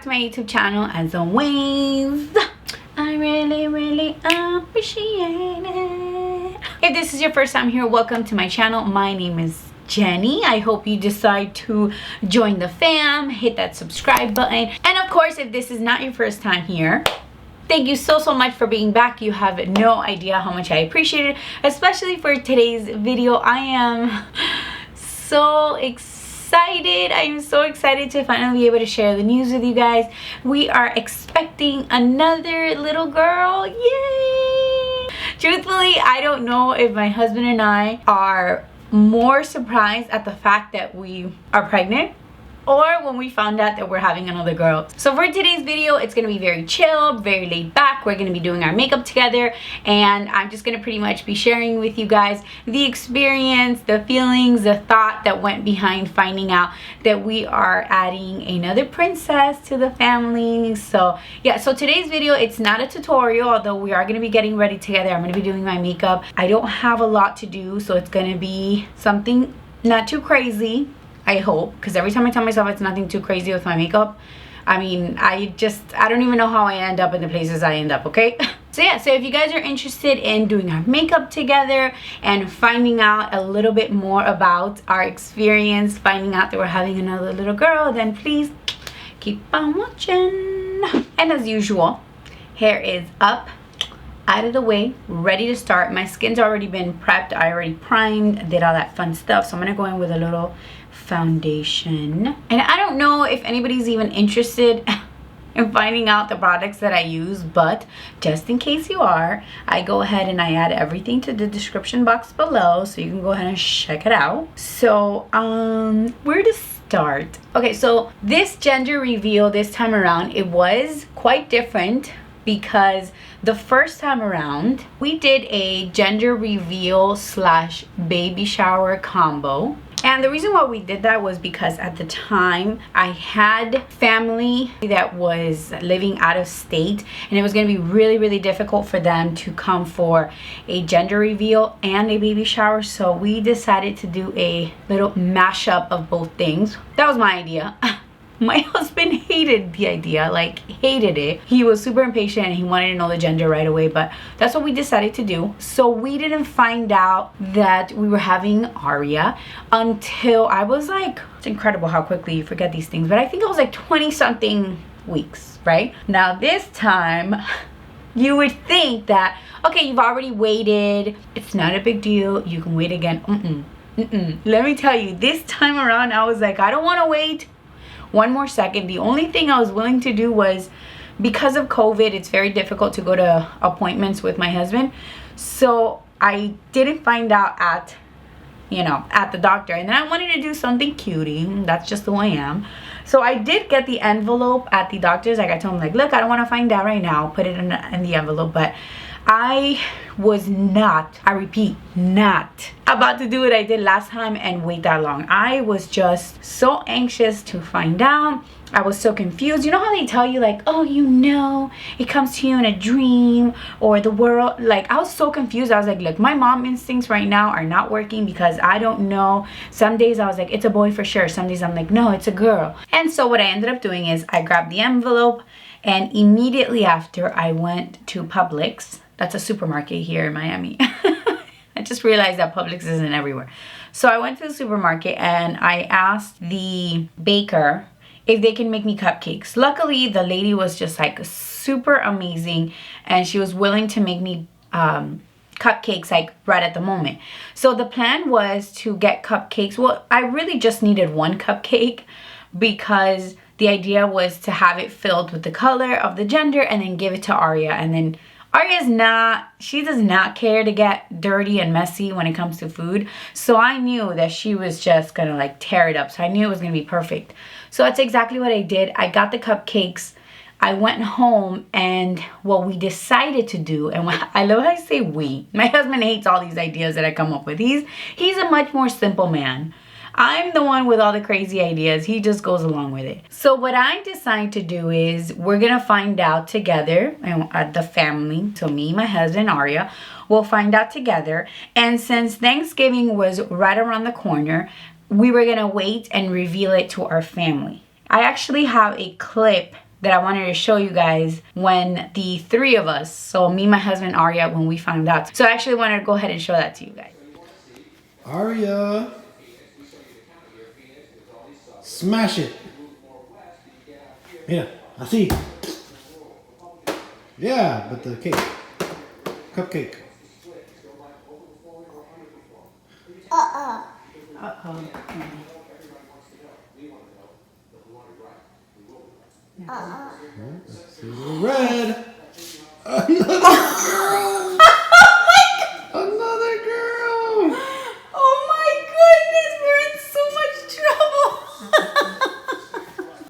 to my YouTube channel as always. I really appreciate it. If this is your first time here, welcome to my channel. My name is Jenny. I hope you decide to join the fam, hit that subscribe button, and of course, if this is not your first time here, thank you so much for being back. You have no idea how much I appreciate it, especially for today's video. I am so excited. I am so excited to finally be able to share the news with you guys. We are expecting another little girl. Yay! Truthfully, I don't know if my husband and I are more surprised at the fact that we are pregnant or when we found out that we're having another girl. So for today's video, it's gonna be very chill, very laid back. We're gonna be doing our makeup together, and I'm just gonna pretty much be sharing with you guys the experience, the feelings, the thought that went behind finding out that we are adding another princess to the family. So yeah, so today's video, it's not a tutorial, although we are gonna be getting ready together. I'm gonna be doing my makeup. I don't have a lot to do, so it's gonna be something not too crazy, I hope, because every time I tell myself it's nothing too crazy with my makeup, I mean, I don't even know how I end up in the places I end up, okay? So yeah, so if you guys are interested in doing our makeup together and finding out a little bit more about our experience, finding out that we're having another little girl, then please keep on watching. And as usual, hair is up, out of the way, ready to start. My skin's already been prepped. I already primed, did all that fun stuff. So I'm gonna go in with a little foundation. And I don't know if anybody's even interested in finding out the products that I use, but just in case you are, I go ahead and I add everything to the description box below, so you can go ahead and check it out. So where to start? Okay, so this gender reveal this time around, it was quite different because the first time around we did a gender reveal slash baby shower combo. And the reason why we did that was because at the time I had family that was living out of state, and it was going to be really difficult for them to come for a gender reveal and a baby shower. So we decided to do a little mashup of both things. That was my idea. My husband hated the idea, like hated it. He was super impatient and he wanted to know the gender right away, but that's what we decided to do. So we didn't find out that we were having Aria until I was like, it's incredible how quickly you forget these things, but I think I was like 20 something weeks, right? Now this time, you would think that, okay, you've already waited, it's not a big deal, you can wait again. Let me tell you, this time around I was like, I don't want to wait one more second. The only thing I was willing to do was, because of COVID, it's very difficult to go to appointments with my husband, so I didn't find out at the doctor, and then I wanted to do something cutie. That's just who I am. So I did get the envelope at the doctor's. Like I told him, like, look, I don't want to find out right now, put it in the envelope. But I was not, I repeat, not about to do what I did last time and wait that long. I was just so anxious to find out. I was so confused. You know how they tell you, like, oh, it comes to you in a dream, or the world, like, I was so confused. I was like, look, my mom instincts right now are not working because I don't know. Some days I was like, it's a boy for sure. Some days I'm like, no, it's a girl. And so what I ended up doing is I grabbed the envelope, and immediately after I went to Publix. That's a supermarket here in Miami. I just realized that Publix isn't everywhere. So I went to the supermarket and I asked the baker if they can make me cupcakes. Luckily, the lady was just like super amazing, and she was willing to make me cupcakes like right at the moment. So the plan was to get cupcakes. Well, I really just needed one cupcake because the idea was to have it filled with the color of the gender and then give it to Aria. And then she does not care to get dirty and messy when it comes to food. So I knew that she was just gonna like tear it up. So I knew it was gonna be perfect. So that's exactly what I did. I got the cupcakes. I went home, and what we decided to do, and I love how I say we. My husband hates all these ideas that I come up with. He's a much more simple man. I'm the one with all the crazy ideas. He just goes along with it. So what I decided to do is we're going to find out together, the family, so me, my husband, Aria, we'll find out together. And since Thanksgiving was right around the corner, we were going to wait and reveal it to our family. I actually have a clip that I wanted to show you guys when the three of us, so me, my husband, Arya, when we found out. So I actually wanted to go ahead and show that to you guys. Arya, smash it. Yeah, I see. Yeah, but the cake, cupcake. See the red. Another girl. Oh my goodness, we're in so much trouble.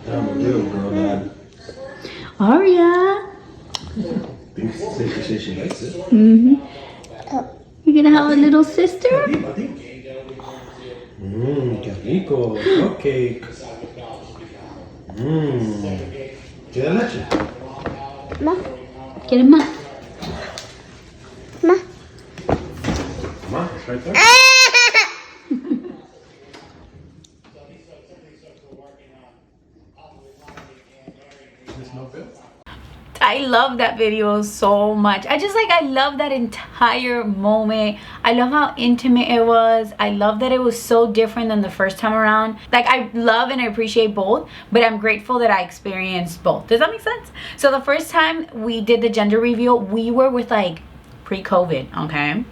I'm a little girl, Dad. Arya. She says she likes it. You're gonna have a little sister? Qué rico. Cupcake. ¿Quieres leche? Ma, Get him up. ma. Come on, it's right there. There's no bill. I love that video so much. I love that entire moment. I love how intimate it was. I love that it was so different than the first time around. Like, I love and I appreciate both, but I'm grateful that I experienced both. Does that make sense? So the first time we did the gender reveal, we were with like pre-COVID, okay?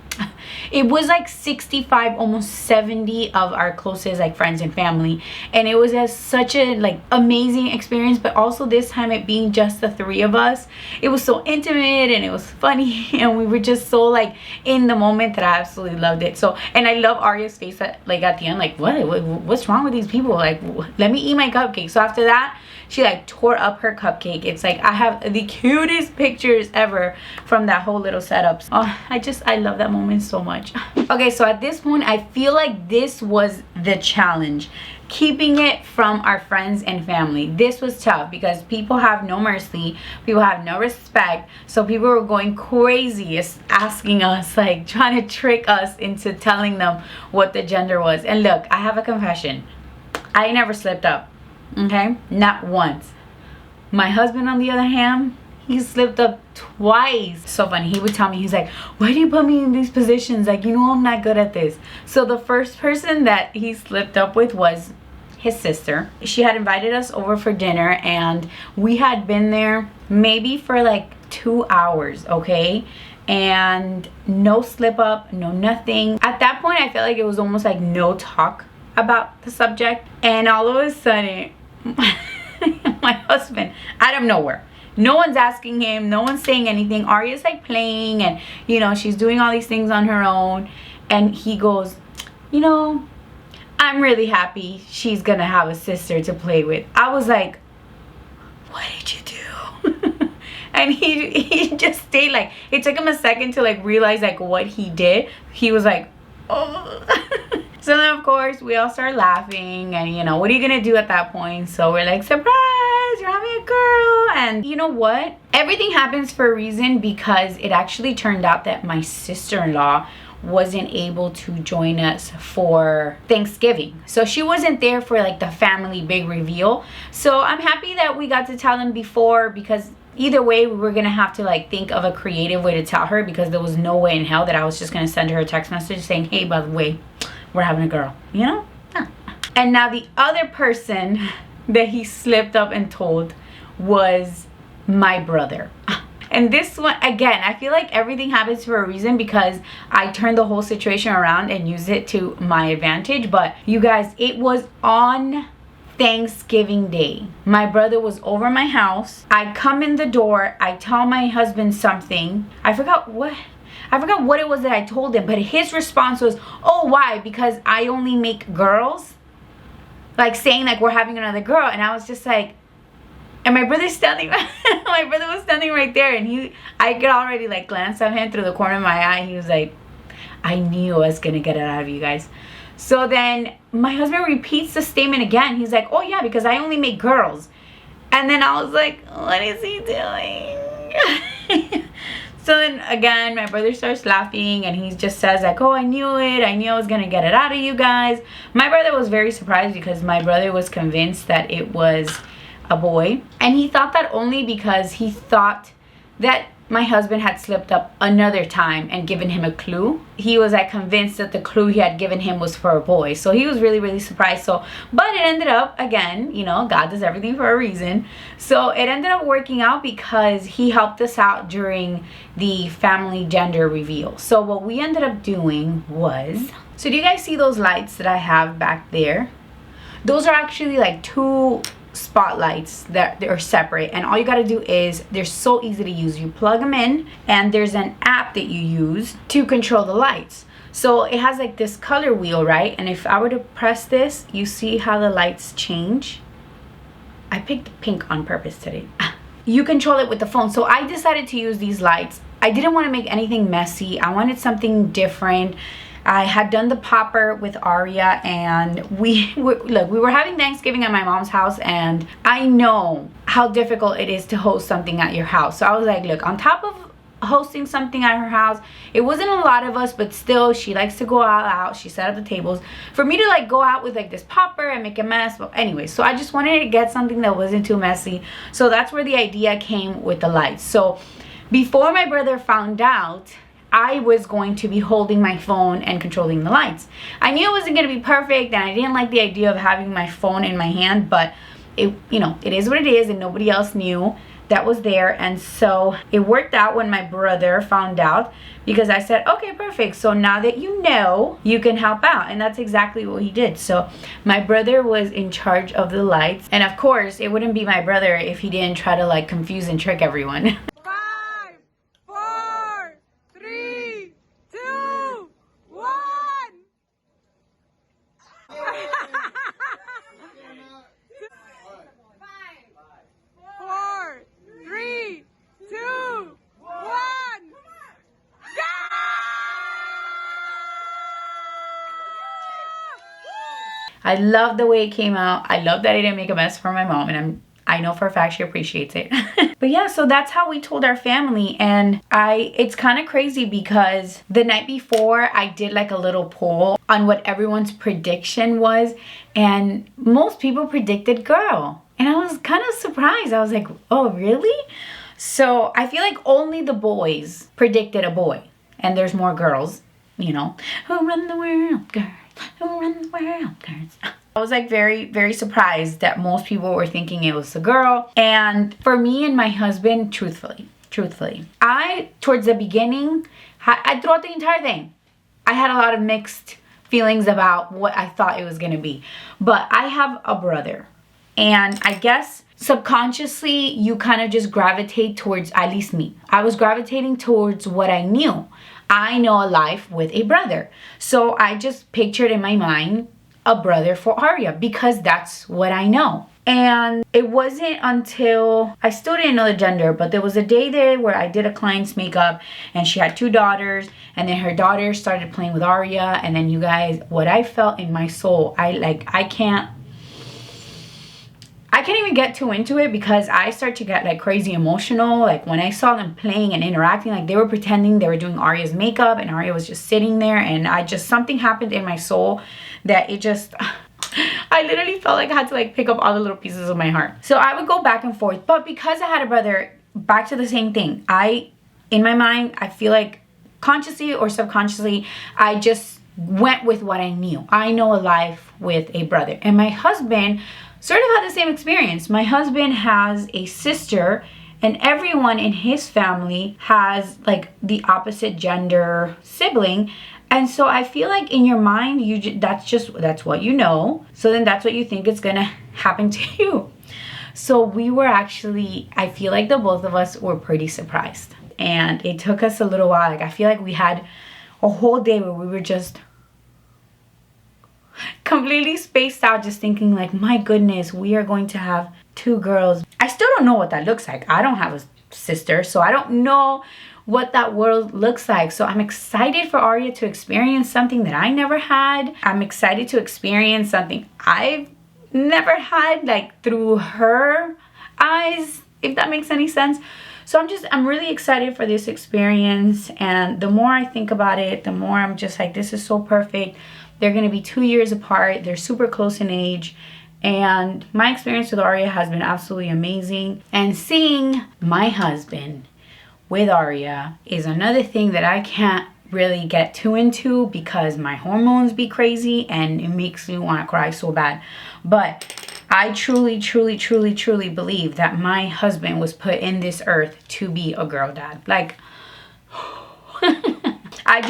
It was like 65, almost 70 of our closest like friends and family, and it was such a like amazing experience. But also this time, it being just the three of us, it was so intimate and it was funny, and we were just so like in the moment that I absolutely loved it. So, and I love Arya's face at the end, like what's wrong with these people, like let me eat my cupcake. So after that, she like tore up her cupcake. It's like I have the cutest pictures ever from that whole little setup. Oh, I love that moment so much. Okay, so at this point, I feel like this was the challenge. Keeping it from our friends and family. This was tough because people have no mercy. People have no respect. So people were going crazy asking us, like trying to trick us into telling them what the gender was. And look, I have a confession. I never slipped up. Okay, not once. My husband, on the other hand, he slipped up twice. So funny. He would tell me, he's like, why do you put me in these positions? Like, you know, I'm not good at this. So the first person that he slipped up with was his sister. She had invited us over for dinner, and we had been there maybe for like 2 hours, okay? And no slip up, no nothing. At that point, I felt like it was almost like no talk about the subject. And all of a sudden, my husband, out of nowhere, no one's asking him, no one's saying anything, Arya's like playing, and you know, she's doing all these things on her own, and he goes, you know, I'm really happy she's gonna have a sister to play with. I was like, what did you do? And he just stayed, like, it took him a second to like realize like what he did. He was like, oh. So then of course we all start laughing, and you know, what are you gonna do at that point? So we're like, surprise, you're having a girl. And you know what, everything happens for a reason, because it actually turned out that my sister-in-law wasn't able to join us for Thanksgiving. So she wasn't there for like the family big reveal. So I'm happy that we got to tell them before, because either way we were gonna have to like think of a creative way to tell her, because there was no way in hell that I was just gonna send her a text message saying, hey, by the way, we're having a girl, you know? Yeah. And now the other person that he slipped up and told was my brother. And this one, again, I feel like everything happens for a reason, because I turned the whole situation around and used it to my advantage. But you guys, it was on Thanksgiving Day. My brother was over my house. I come in the door, I tell my husband something. I forgot what it was that I told him, but his response was, oh, why? Because I only make girls? Like saying like we're having another girl. And I was just like, and my brother's standing, my brother was standing right there, and I could already like glance at him through the corner of my eye. He was like, I knew I was gonna get it out of you guys. So then my husband repeats the statement again. He's like, oh yeah, because I only make girls. And then I was like, what is he doing? So then again, my brother starts laughing, and he just says like, oh, I knew it. I knew I was gonna get it out of you guys. My brother was very surprised, because my brother was convinced that it was a boy. And he thought that only because he thought that my husband had slipped up another time and given him a clue. He was like convinced that the clue he had given him was for a boy. So he was really, really surprised. So, but it ended up, again, you know, God does everything for a reason. So it ended up working out because he helped us out during the family gender reveal. So what we ended up doing was, so do you guys see those lights that I have back there? Those are actually like 2 spotlights that are separate, and all you got to do is, they're so easy to use. You plug them in and there's an app that you use to control the lights. So it has like this color wheel, right? And if I were to press this, you see how the lights change. I picked pink on purpose today. You control it with the phone. So I decided to use these lights. I didn't want to make anything messy. I wanted something different. I had done the popper with Aria, and we were having Thanksgiving at my mom's house, and I know how difficult it is to host something at your house. So I was like, look, on top of hosting something at her house, it wasn't a lot of us, but still, she likes to go all out. She set up the tables. For me to like go out with like this popper and make a mess, but anyway, so I just wanted to get something that wasn't too messy. So that's where the idea came with the lights. So before my brother found out, I was going to be holding my phone and controlling the lights. I knew it wasn't going to be perfect, and I didn't like the idea of having my phone in my hand, but it, you know, it is what it is, and nobody else knew that was there. And so it worked out when my brother found out, because I said, okay, perfect, so now that you know, you can help out. And that's exactly what he did. So my brother was in charge of the lights, and of course it wouldn't be my brother if he didn't try to like confuse and trick everyone. 5, 4, 3, 2, 1. 4, 3, 2, 1. I love the way it came out. I love that I didn't make a mess for my mom, and I know for a fact she appreciates it. But yeah, so that's how we told our family. And it's kind of crazy because the night before I did like a little poll on what everyone's prediction was, and most people predicted girl. And I was kind of surprised. I was like, oh, really? So I feel like only the boys predicted a boy, and there's more girls, you know. Who run the world, girls? Who run the world, girls? I was like very, very surprised that most people were thinking it was a girl. And for me and my husband, truthfully, towards the beginning, throughout the entire thing, I had a lot of mixed feelings about what I thought it was gonna be. But I have a brother, and I guess subconsciously you kind of just gravitate towards, at least me, I was gravitating towards what I knew. I know a life with a brother. So I just pictured in my mind a brother for Aria, because that's what I know. And it wasn't until, I still didn't know the gender, but there was a day there where I did a client's makeup, and she had 2 daughters, and then her daughter started playing with Aria. And then, you guys, what I felt in my soul, I can't even get too into it, because I start to get like crazy emotional. Like when I saw them playing and interacting, like they were pretending they were doing Aria's makeup, and Aria was just sitting there, and something happened in my soul that it just, I literally felt like I had to like pick up all the little pieces of my heart. So I would go back and forth. But because I had a brother, back to the same thing, in my mind, I feel like consciously or subconsciously, I just went with what I knew. I know a life with a brother. And my husband sort of had the same experience. My husband has a sister, and everyone in his family has like the opposite gender sibling. And so I feel like in your mind, that's what you know. So then that's what you think is gonna happen to you. So we were actually, I feel like the both of us were pretty surprised. And it took us a little while. Like I feel like we had a whole day where we were just completely spaced out, just thinking like, my goodness, we are going to have 2 girls. I still don't know what that looks like. I don't have a sister, so I don't know what that world looks like. So I'm excited for Aria to experience something that I never had. I'm excited to experience something I've never had, like through her eyes, if that makes any sense. So I'm really excited for this experience. And the more I think about it, the more I'm just like, this is so perfect. They're gonna be 2 years apart. They're super close in age. And my experience with Aria has been absolutely amazing. And seeing my husband with Aria is another thing that I can't really get too into because my hormones be crazy and it makes me want to cry so bad. But I truly believe that my husband was put in this earth to be a girl dad. Like, I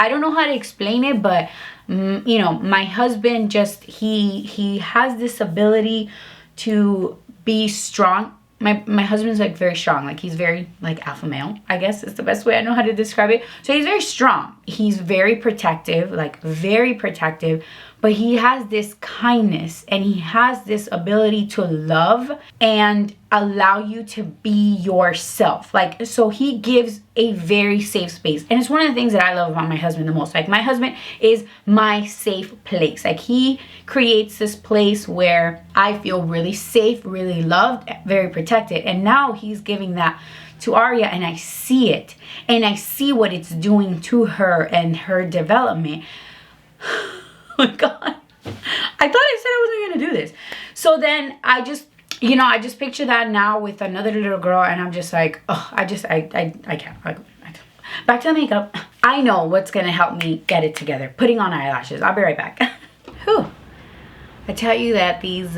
don't know how to explain it, but you know, my husband just, he has this ability to be strong. My husband's like very strong. Like, he's very like alpha male, I guess is the best way I know how to describe it. So he's very strong. He's very protective, like very protective, but he has this kindness and he has this ability to love and allow you to be yourself. Like, so he gives a very safe space. And it's one of the things that I love about my husband the most. Like, my husband is my safe place. Like, he creates this place where I feel really safe, really loved, very protected. And now he's giving that to Aria, and I see it. And I see what it's doing to her and her development. Oh my God. I thought I said I wasn't gonna do this. So then I just, you know, I just picture that now with another little girl, and I'm just like, oh, I can't. Back to the makeup. I know what's gonna help me get it together. Putting on eyelashes. I'll be right back. Whew. I tell you that these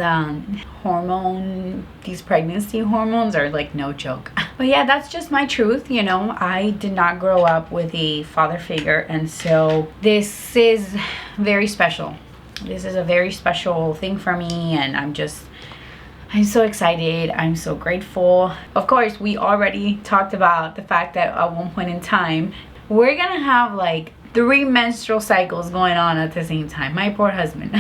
pregnancy hormones are like no joke. But yeah, that's just my truth, you know. I did not grow up with a father figure, and so this is very special. This is a very special thing for me, and I'm so excited. I'm so grateful. Of course, we already talked about the fact that at one point in time, we're gonna have like 3 menstrual cycles going on at the same time. My poor husband.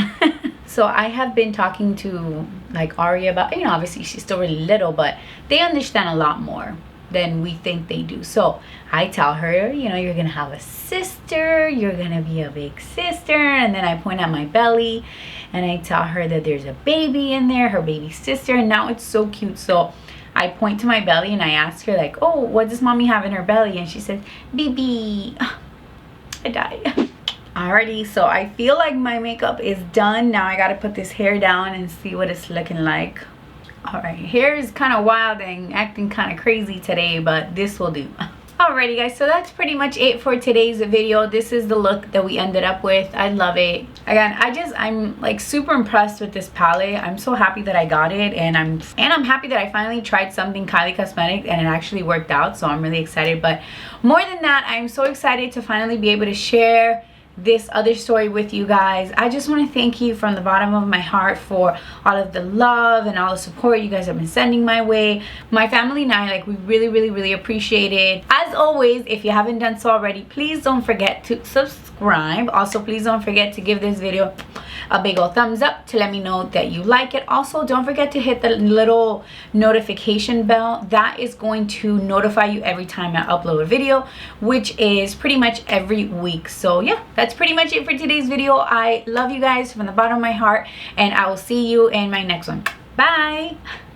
So I have been talking to like Aria about, you know, obviously she's still really little, but they understand a lot more than we think they do. So I tell her, you know, you're gonna have a sister, you're gonna be a big sister, and then I point at my belly and I tell her that there's a baby in there, her baby sister, and now it's so cute. So I point to my belly and I ask her like, oh, what does mommy have in her belly? And she said, baby. I died. Alrighty, so I feel like my makeup is done. Now I gotta put this hair down and see what it's looking like. Alright, hair is kind of wild and acting kind of crazy today, but this will do. Alrighty guys, so that's pretty much it for today's video. This is the look that we ended up with. I love it. Again, I'm like super impressed with this palette. I'm so happy that I got it, and I'm happy that I finally tried something Kylie Cosmetics and it actually worked out, so I'm really excited. But more than that, I'm so excited to finally be able to share this other story with you guys. I just want to thank you from the bottom of my heart for all of the love and all the support you guys have been sending my way. My family and I, like, we really appreciate it. As always, if you haven't done so already, please don't forget to subscribe. Also, please don't forget to give this video a big old thumbs up to let me know that you like it. Also, don't forget to hit the little notification bell. That is going to notify you every time I upload a video, which is pretty much every week. So yeah, that's pretty much it for today's video. I love you guys from the bottom of my heart, and I will see you in my next one. Bye.